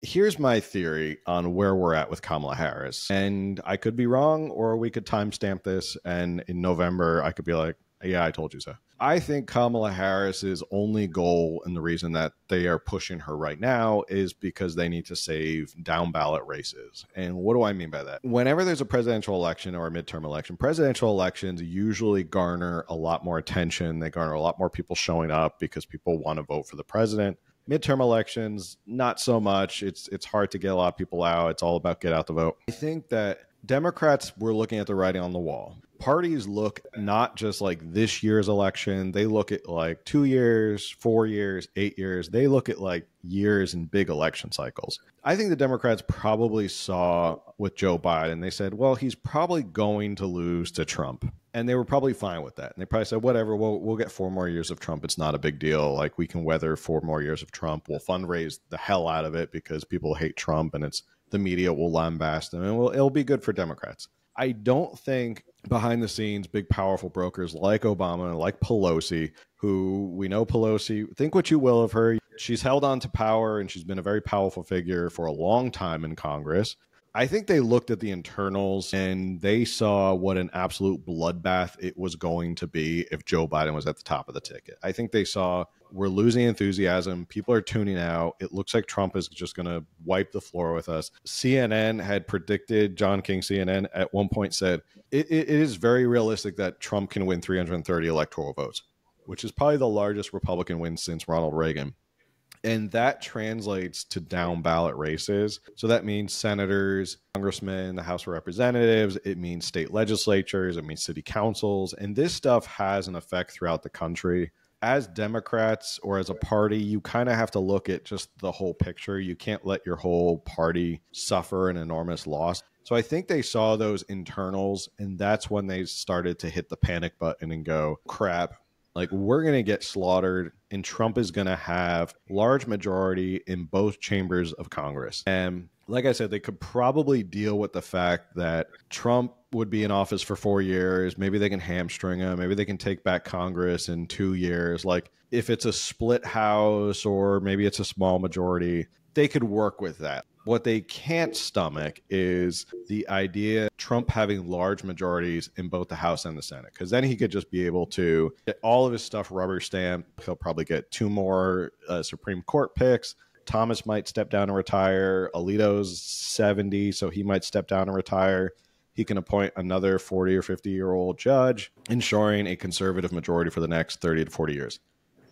Here's my theory on where we're at with Kamala Harris. And I could be wrong, or we could timestamp this, and in November, I could be like, yeah, I told you so. I think Kamala Harris's only goal, and the reason that they are pushing her right now, is because they need to save down ballot races. And what do I mean by that? Whenever there's a presidential election or a midterm election, presidential elections usually garner a lot more attention. They garner a lot more people showing up because people want to vote for the president. Midterm elections, not so much. It's hard to get a lot of people out. It's all about get out the vote. I think that Democrats were looking at the writing on the wall. Parties look not just like this year's election. They look at like 2 years, 4 years, 8 years. They look at like years and big election cycles. I think the Democrats probably saw with Joe Biden, they said, well, he's probably going to lose to Trump. And they were probably fine with that. And they probably said, whatever, we'll get 4 more years of Trump. It's not a big deal. Like, we can weather 4 more years of Trump. We'll fundraise the hell out of it because people hate Trump, and the media will lambast them, and it'll be good for Democrats. I don't think behind the scenes, big, powerful brokers like Obama and like Pelosi, who we know Pelosi, think what you will of her. She's held on to power, and she's been a very powerful figure for a long time in Congress. I think they looked at the internals and they saw what an absolute bloodbath it was going to be if Joe Biden was at the top of the ticket. I think they saw we're losing enthusiasm. People are tuning out. It looks like Trump is just going to wipe the floor with us. CNN had predicted, John King CNN at one point said, it is very realistic that Trump can win 330 electoral votes, which is probably the largest Republican win since Ronald Reagan. And that translates to down ballot races. So that means senators, congressmen, the House of Representatives. It means state legislatures. It means city councils. And this stuff has an effect throughout the country. As Democrats or as a party, you kind of have to look at just the whole picture. You can't let your whole party suffer an enormous loss. So I think they saw those internals, and that's when they started to hit the panic button and go, crap. Like, we're going to get slaughtered, and Trump is going to have large majority in both chambers of Congress. And like I said, they could probably deal with the fact that Trump would be in office for 4 years. Maybe they can hamstring him. Maybe they can take back Congress in 2 years. Like, if it's a split house or maybe it's a small majority, they could work with that. What they can't stomach is the idea of Trump having large majorities in both the House and the Senate, because then he could just be able to get all of his stuff rubber stamped. He'll probably get 2 more Supreme Court picks. Thomas might step down and retire. Alito's 70, so he might step down and retire. He can appoint another 40 or 50-year-old judge, ensuring a conservative majority for the next 30 to 40 years.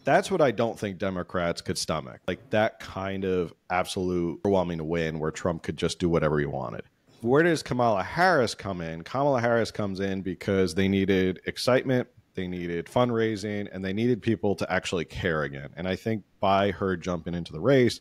That's what I don't think Democrats could stomach, like that kind of absolute overwhelming win where Trump could just do whatever he wanted. Where does Kamala Harris come in? Kamala Harris comes in because they needed excitement, they needed fundraising, and they needed people to actually care again. And I think by her jumping into the race,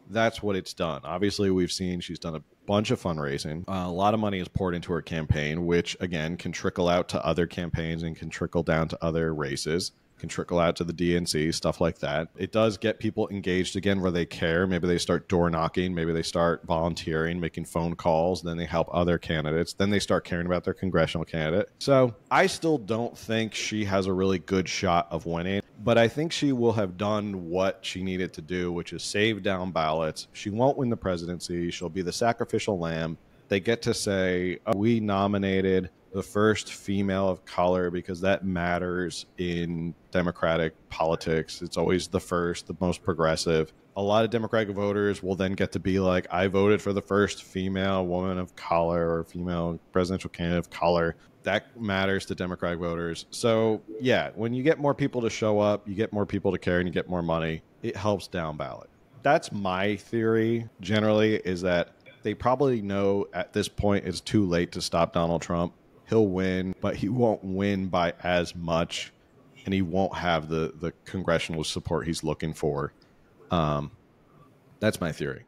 that's what it's done. Obviously, we've seen she's done a bunch of fundraising. A lot of money is poured into her campaign, which, again, can trickle out to other campaigns and can trickle down to other races. Can trickle out to the DNC, stuff like that. It does get people engaged again where they care. Maybe they start door knocking. Maybe they start volunteering, making phone calls. Then they help other candidates. Then they start caring about their congressional candidate. So I still don't think she has a really good shot of winning, but I think she will have done what she needed to do, which is save down ballots. She won't win the presidency. She'll be the sacrificial lamb. They get to say, oh, we nominated the first female of color because that matters in Democratic politics. It's always the first, the most progressive. A lot of Democratic voters will then get to be like, I voted for the first female woman of color or female presidential candidate of color. That matters to Democratic voters. So yeah, when you get more people to show up, you get more people to care, and you get more money, it helps down ballot. That's my theory generally, is that they probably know at this point it's too late to stop Donald Trump. He'll win, but he won't win by as much, and he won't have the congressional support he's looking for. That's my theory.